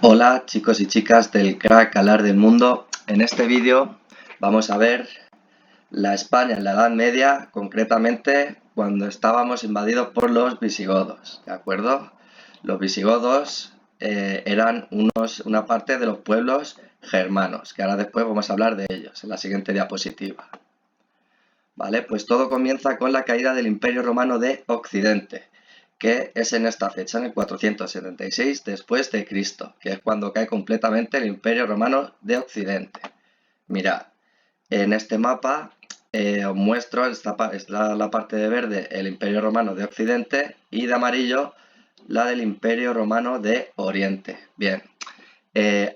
Hola chicos y chicas del crack Alar del Mundo. En este vídeo vamos a ver la España en la Edad Media, concretamente cuando estábamos invadidos por los visigodos, ¿de acuerdo? Los visigodos eran una parte de los pueblos germanos, que ahora después vamos a hablar de ellos en la siguiente diapositiva. Vale, pues todo comienza con la caída del Imperio Romano de Occidente, que es en esta fecha, en el 476 después de Cristo, que es cuando cae completamente el Imperio Romano de Occidente. Mirad, en este mapa os muestro la parte de verde, el Imperio Romano de Occidente, y de amarillo la del Imperio Romano de Oriente. Bien,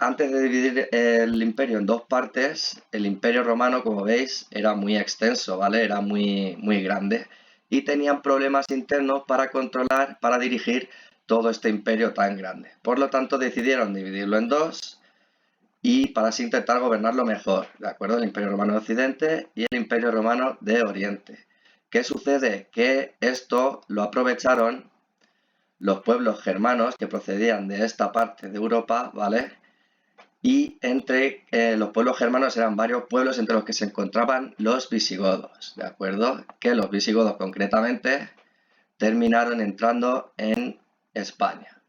antes de dividir el imperio en dos partes, el imperio romano, como veis, era muy extenso, ¿vale? Era muy grande y tenían problemas internos para controlar, para dirigir todo este imperio tan grande. Por lo tanto, decidieron dividirlo en dos y para así intentar gobernarlo mejor, ¿de acuerdo? El imperio romano de Occidente y el imperio romano de Oriente. ¿Qué sucede? Que esto lo aprovecharon los pueblos germanos que procedían de esta parte de Europa, ¿vale? Y entre los pueblos germanos eran varios pueblos entre los que se encontraban los visigodos, ¿de acuerdo? Que los visigodos concretamente terminaron entrando en España.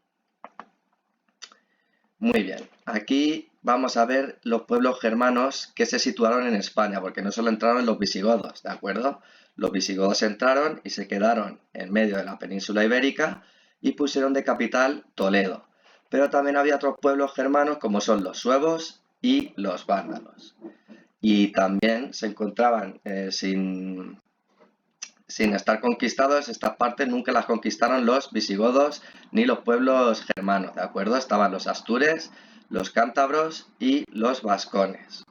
Muy bien, aquí vamos a ver los pueblos germanos que se situaron en España, porque no solo entraron los visigodos, ¿de acuerdo? Los visigodos entraron y se quedaron en medio de la península ibérica y pusieron de capital Toledo. Pero también había otros pueblos germanos como son los suevos y los vándalos. Y también se encontraban sin estar conquistados, estas partes nunca las conquistaron los visigodos ni los pueblos germanos, ¿de acuerdo? Estaban los astures, los cántabros y los vascones.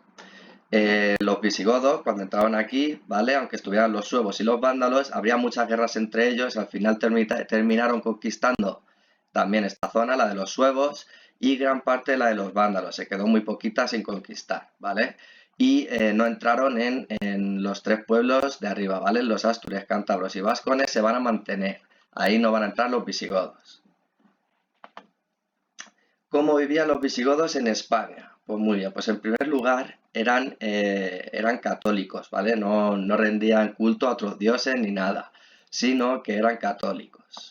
Los visigodos, cuando entraban aquí, ¿vale? Aunque estuvieran los suevos y los vándalos, habría muchas guerras entre ellos, al final terminaron conquistando también esta zona, la de los suevos, y gran parte de la de los vándalos, se quedó muy poquita sin conquistar, ¿vale? Y no entraron en los tres pueblos de arriba, ¿vale? Los astures, cántabros y vascones se van a mantener, ahí no van a entrar los visigodos. ¿Cómo vivían los visigodos en España? Pues muy bien, pues en primer lugar eran católicos, ¿vale? No rendían culto a otros dioses ni nada, sino que eran católicos.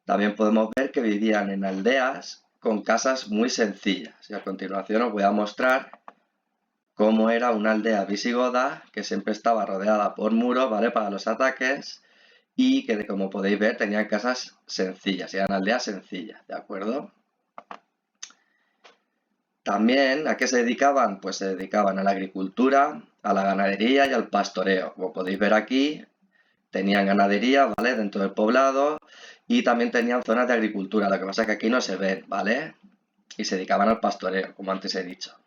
También podemos ver que vivían en aldeas con casas muy sencillas. Y a continuación os voy a mostrar cómo era una aldea visigoda que siempre estaba rodeada por muros, ¿vale? Para los ataques y que, como podéis ver, tenían casas sencillas, eran aldeas sencillas, ¿de acuerdo? También, ¿a qué se dedicaban? Pues se dedicaban a la agricultura, a la ganadería y al pastoreo. Como podéis ver aquí, tenían ganadería, ¿vale? Dentro del poblado y también tenían zonas de agricultura. Lo que pasa es que aquí no se ven, ¿vale? Y se dedicaban al pastoreo, como antes he dicho.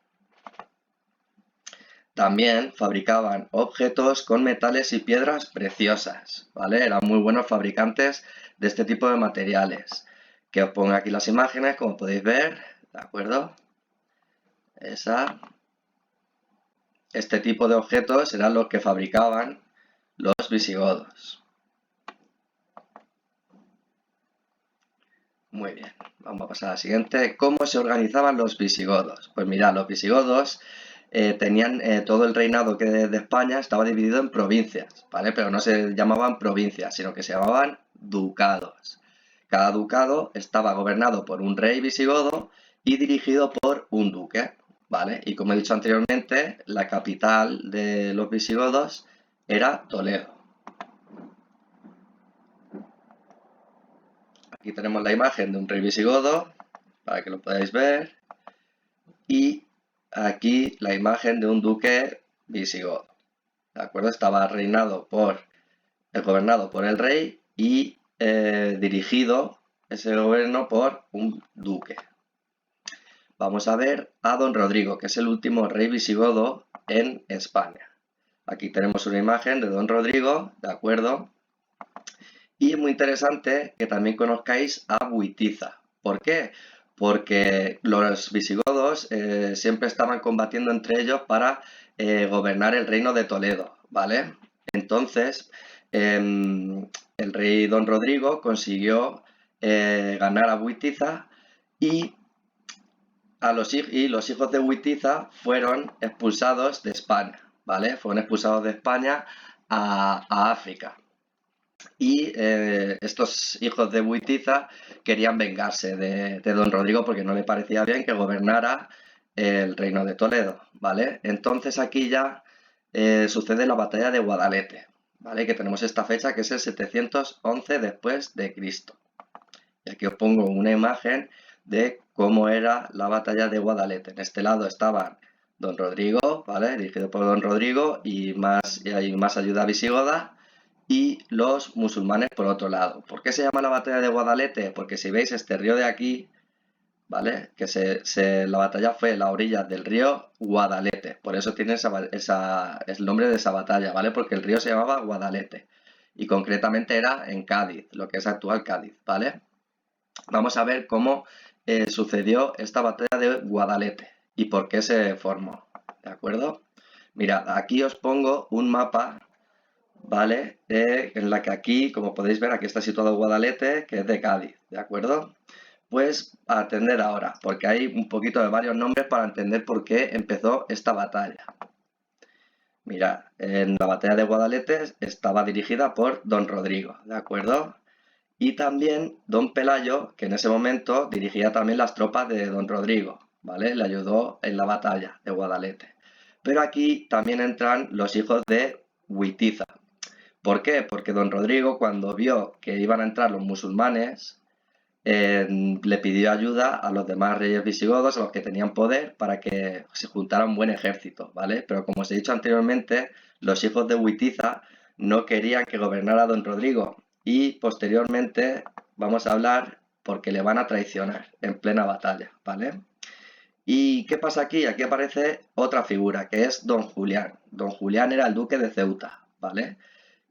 También fabricaban objetos con metales y piedras preciosas, ¿vale? Eran muy buenos fabricantes de este tipo de materiales. Que os pongo aquí las imágenes, como podéis ver, ¿de acuerdo? Este tipo de objetos eran los que fabricaban los visigodos. Muy bien, vamos a pasar a la siguiente. ¿Cómo se organizaban los visigodos? Pues mirad, los visigodos tenían todo el reinado de España estaba dividido en provincias, ¿vale? Pero no se llamaban provincias, sino que se llamaban ducados. Cada ducado estaba gobernado por un rey visigodo y dirigido por un duque, ¿vale? Y como he dicho anteriormente, la capital de los visigodos era Toledo. Aquí tenemos la imagen de un rey visigodo, para que lo podáis ver. Y aquí la imagen de un duque visigodo. ¿De acuerdo? Estaba gobernado por el rey y dirigido ese gobierno por un duque. Vamos a ver a don Rodrigo, que es el último rey visigodo en España. Aquí tenemos una imagen de don Rodrigo, ¿de acuerdo? Y es muy interesante que también conozcáis a Witiza. ¿Por qué? Porque los visigodos siempre estaban combatiendo entre ellos para gobernar el reino de Toledo, ¿vale? Entonces, el rey don Rodrigo consiguió ganar a Witiza y y los hijos de Witiza fueron expulsados de España, ¿vale? Fueron expulsados de España a África. Y estos hijos de Witiza querían vengarse de don Rodrigo porque no le parecía bien que gobernara el reino de Toledo, ¿vale? Entonces aquí ya sucede la batalla de Guadalete, ¿vale? Que tenemos esta fecha que es el 711 después de Cristo. Y aquí os pongo una imagen de cómo era la batalla de Guadalete. En este lado estaban don Rodrigo, ¿vale? Dirigido por don Rodrigo y hay más ayuda visigoda, y los musulmanes por otro lado. ¿Por qué se llama la batalla de Guadalete? Porque si veis este río de aquí, ¿vale? Que la batalla fue en la orilla del río Guadalete. Por eso tiene el nombre de esa batalla, ¿vale? Porque el río se llamaba Guadalete. Y concretamente era en Cádiz, lo que es actual Cádiz, ¿vale? Vamos a ver cómo sucedió esta batalla de Guadalete y por qué se formó, ¿de acuerdo? Mirad, aquí os pongo un mapa, ¿vale? En la que aquí, como podéis ver, aquí está situado Guadalete, que es de Cádiz, ¿de acuerdo? Pues a atender ahora, porque hay un poquito de varios nombres para entender por qué empezó esta batalla. Mirad, en la batalla de Guadalete estaba dirigida por don Rodrigo, ¿de acuerdo? Y también don Pelayo, que en ese momento dirigía también las tropas de don Rodrigo, ¿vale? Le ayudó en la batalla de Guadalete. Pero aquí también entran los hijos de Witiza. ¿Por qué? Porque don Rodrigo, cuando vio que iban a entrar los musulmanes, le pidió ayuda a los demás reyes visigodos, a los que tenían poder, para que se juntara un buen ejército, ¿vale? Pero como os he dicho anteriormente, los hijos de Witiza no querían que gobernara don Rodrigo, y posteriormente vamos a hablar porque le van a traicionar en plena batalla, ¿vale? ¿Y qué pasa aquí? Aquí aparece otra figura, que es don Julián. Don Julián era el duque de Ceuta, ¿vale?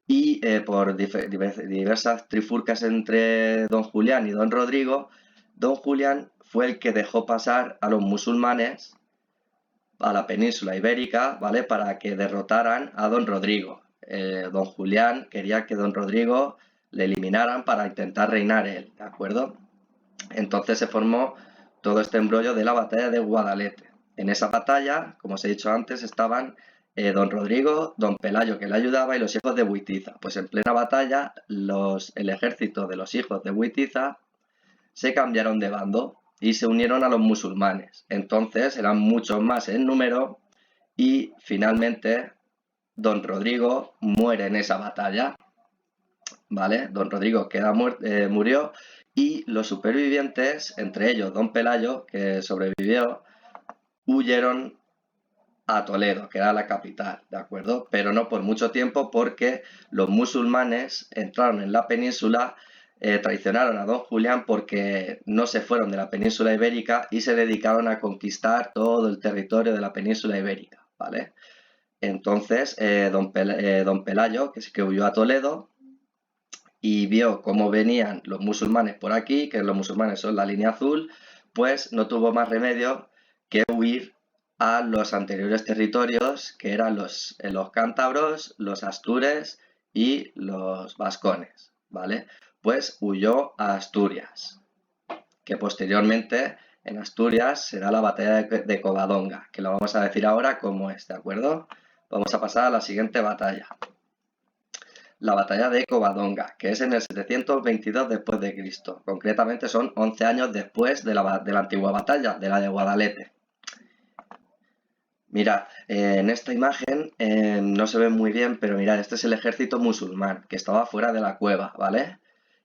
Y por diversas trifulcas entre don Julián y don Rodrigo, don Julián fue el que dejó pasar a los musulmanes a la península ibérica, ¿vale? Para que derrotaran a don Rodrigo. Don Julián quería que don Rodrigo le eliminaran para intentar reinar él, ¿de acuerdo? Entonces se formó todo este embrollo de la batalla de Guadalete. En esa batalla, como os he dicho antes, estaban don Rodrigo, don Pelayo, que le ayudaba, y los hijos de Witiza. Pues en plena batalla, el ejército de los hijos de Witiza se cambiaron de bando y se unieron a los musulmanes. Entonces eran muchos más en número y finalmente don Rodrigo muere en esa batalla, ¿vale? Don Rodrigo murió, y los supervivientes, entre ellos don Pelayo, que sobrevivió, huyeron a Toledo, que era la capital, ¿de acuerdo? Pero no por mucho tiempo, porque los musulmanes entraron en la península, traicionaron a don Julián porque no se fueron de la península ibérica y se dedicaron a conquistar todo el territorio de la península ibérica, ¿vale? Entonces, don Pelayo, que sí que huyó a Toledo y vio cómo venían los musulmanes por aquí, que los musulmanes son la línea azul, pues no tuvo más remedio que huir a los anteriores territorios, que eran los cántabros, los astures y los vascones, ¿vale? Pues huyó a Asturias, que posteriormente en Asturias será la batalla de Covadonga, que lo vamos a decir ahora cómo es, ¿de acuerdo? Vamos a pasar a la siguiente batalla. La batalla de Covadonga, que es en el 722 después de Cristo. Concretamente son 11 años después de la antigua batalla, de la de Guadalete. Mirad, en esta imagen no se ve muy bien, pero mirad, este es el ejército musulmán que estaba fuera de la cueva, ¿vale?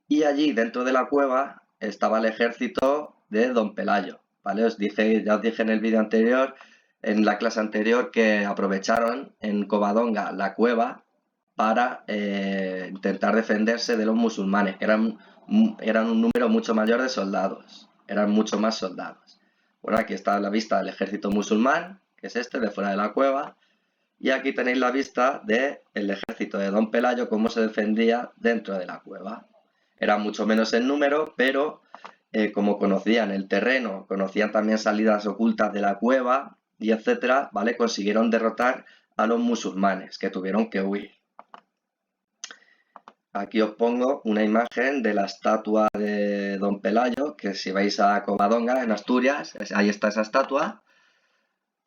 Y allí, dentro de la cueva, estaba el ejército de don Pelayo, ¿vale? Ya os dije en el vídeo anterior, en la clase anterior, que aprovecharon en Covadonga la cueva para intentar defenderse de los musulmanes, que eran un número mucho mayor de soldados, eran mucho más soldados. Bueno, aquí está la vista del ejército musulmán, que es este, de fuera de la cueva, y aquí tenéis la vista del ejército de don Pelayo, cómo se defendía dentro de la cueva. Eran mucho menos en número, pero como conocían el terreno, conocían también salidas ocultas de la cueva, y etcétera, ¿vale? Consiguieron derrotar a los musulmanes, que tuvieron que huir. Aquí os pongo una imagen de la estatua de de Don Pelayo, que si vais a Covadonga, en Asturias, ahí está esa estatua,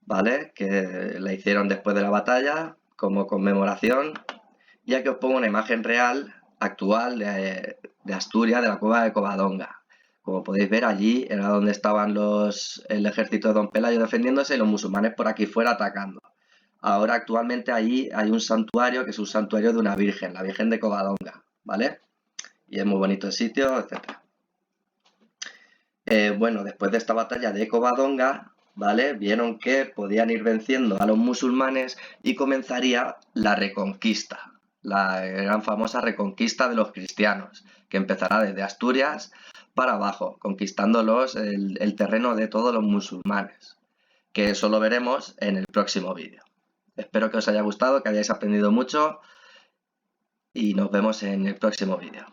¿vale? Que la hicieron después de la batalla como conmemoración. Y aquí os pongo una imagen real, actual, de Asturias, de la cueva de Covadonga. Como podéis ver, allí era donde estaban el ejército de Don Pelayo defendiéndose y los musulmanes por aquí fuera atacando. Ahora, actualmente, allí hay un santuario que es un santuario de una virgen, la Virgen de Covadonga, ¿vale? Y es muy bonito el sitio, etc. Bueno, después de esta batalla de Covadonga, ¿vale? Vieron que podían ir venciendo a los musulmanes y comenzaría la reconquista, la gran famosa reconquista de los cristianos, que empezará desde Asturias para abajo, conquistándolos el terreno de todos los musulmanes, que eso lo veremos en el próximo vídeo. Espero que os haya gustado, que hayáis aprendido mucho y nos vemos en el próximo vídeo.